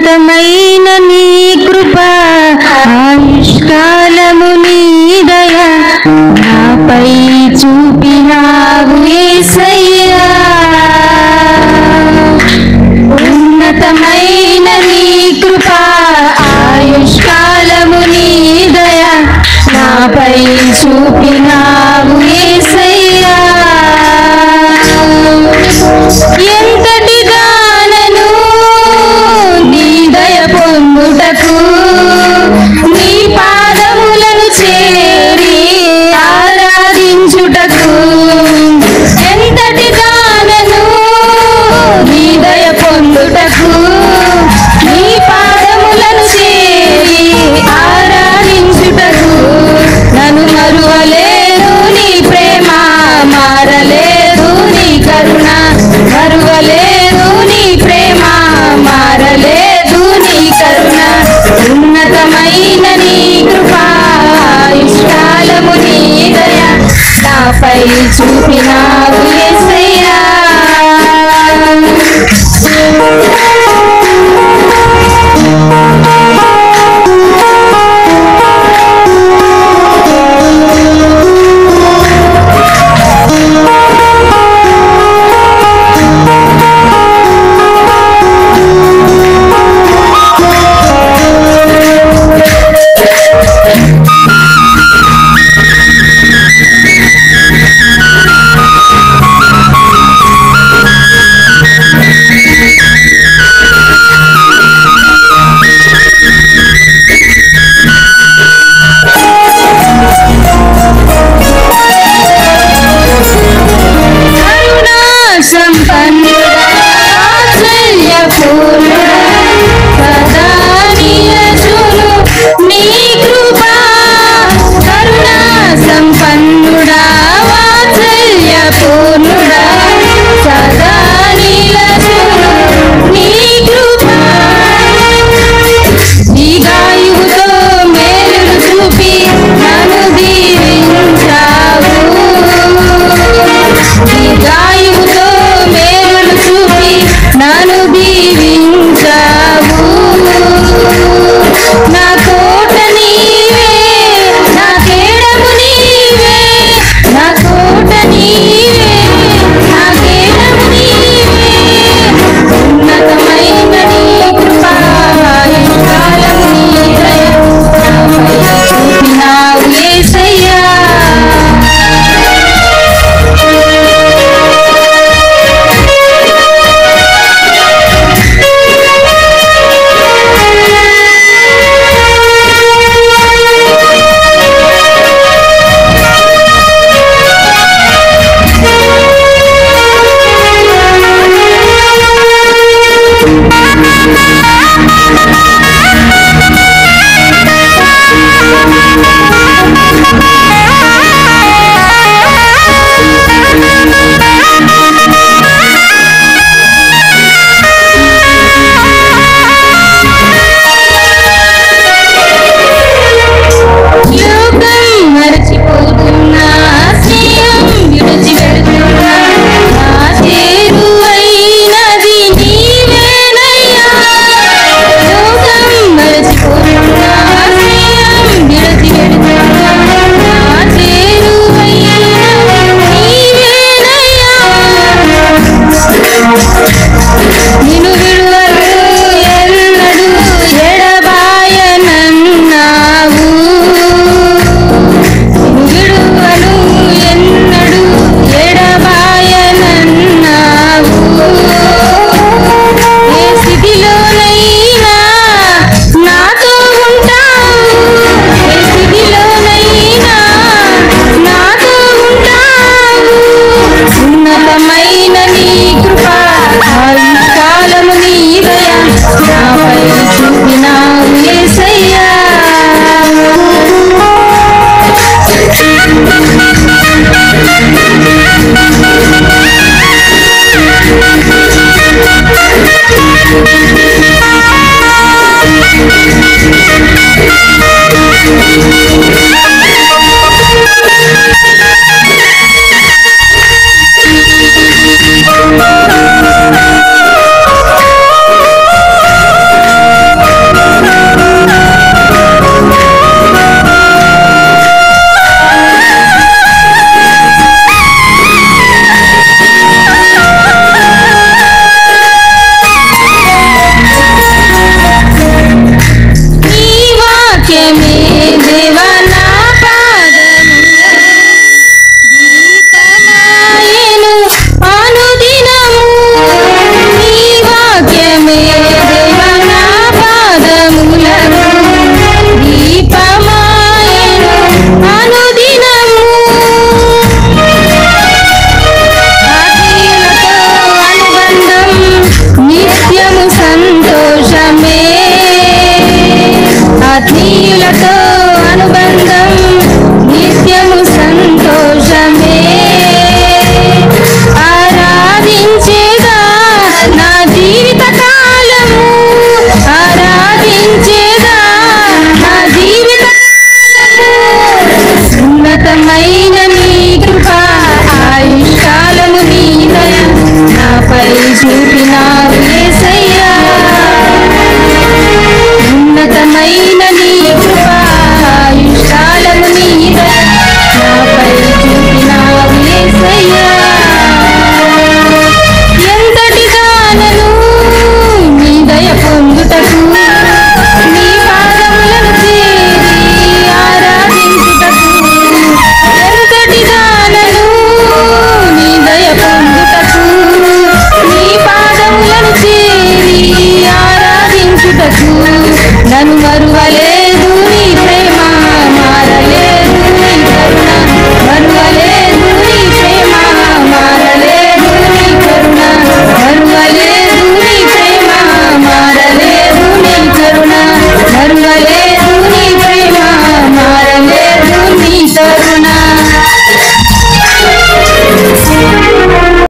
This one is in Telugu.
ఉన్నతమైన నీ కృప ఆయుష్కాలము నీ దయ నాపై చూపినావు యేసయ్యా. ఉన్నతమైన నీ కృప ఆయుష్కాలము నీ దయ నాపై చూపినావు యేసయ్యా. ఎంతటి దానను నీ దయ పొందుటకు నీ పాదములను చేరి ఆరాధించుటకు. ఎంతటి దానను నీ దయ పొందుటకు నీ పాదములను చేరి ఆరాధించుటకు. నన్ను మరువలేదు నీ ప్రేమ, మారలేదు నీ కరుణ. మరువలేదు నీ ప్రేమ, మారలేదు నీ కరుణ. ఉన్నతమైన నీ కృప ఆయుష్కాలము నీ దయ నాపై చూపినావు యేసయ్యా. సంతోషమే, ఆత్మీయులతో అనుబంధం నిత్యము సంతోషమే. ఆరాధించేదా నా జీవిత కాలము, ఆరాధించేదా నా జీవిత కాలము. ఉన్నతమైన నీ కృప, ఆయుష్కాలము నీ దయ నాపై చూపినావు యేసయ్యా. ఉన్నతమైన నీ కృప, ఆయుష్కాలము నీ దయ నాపై చూపినావు యేసయ్యా. ఎంతటి దానను నీ దయ పొందుటకు, నీ పాదములను చేరి ఆరాధించుటకు. ఎంతటి దానను నీ దయ పొందుటకు, నీ పాదములను చేరి ఆరాధించుటకు. నన్ను మరువలే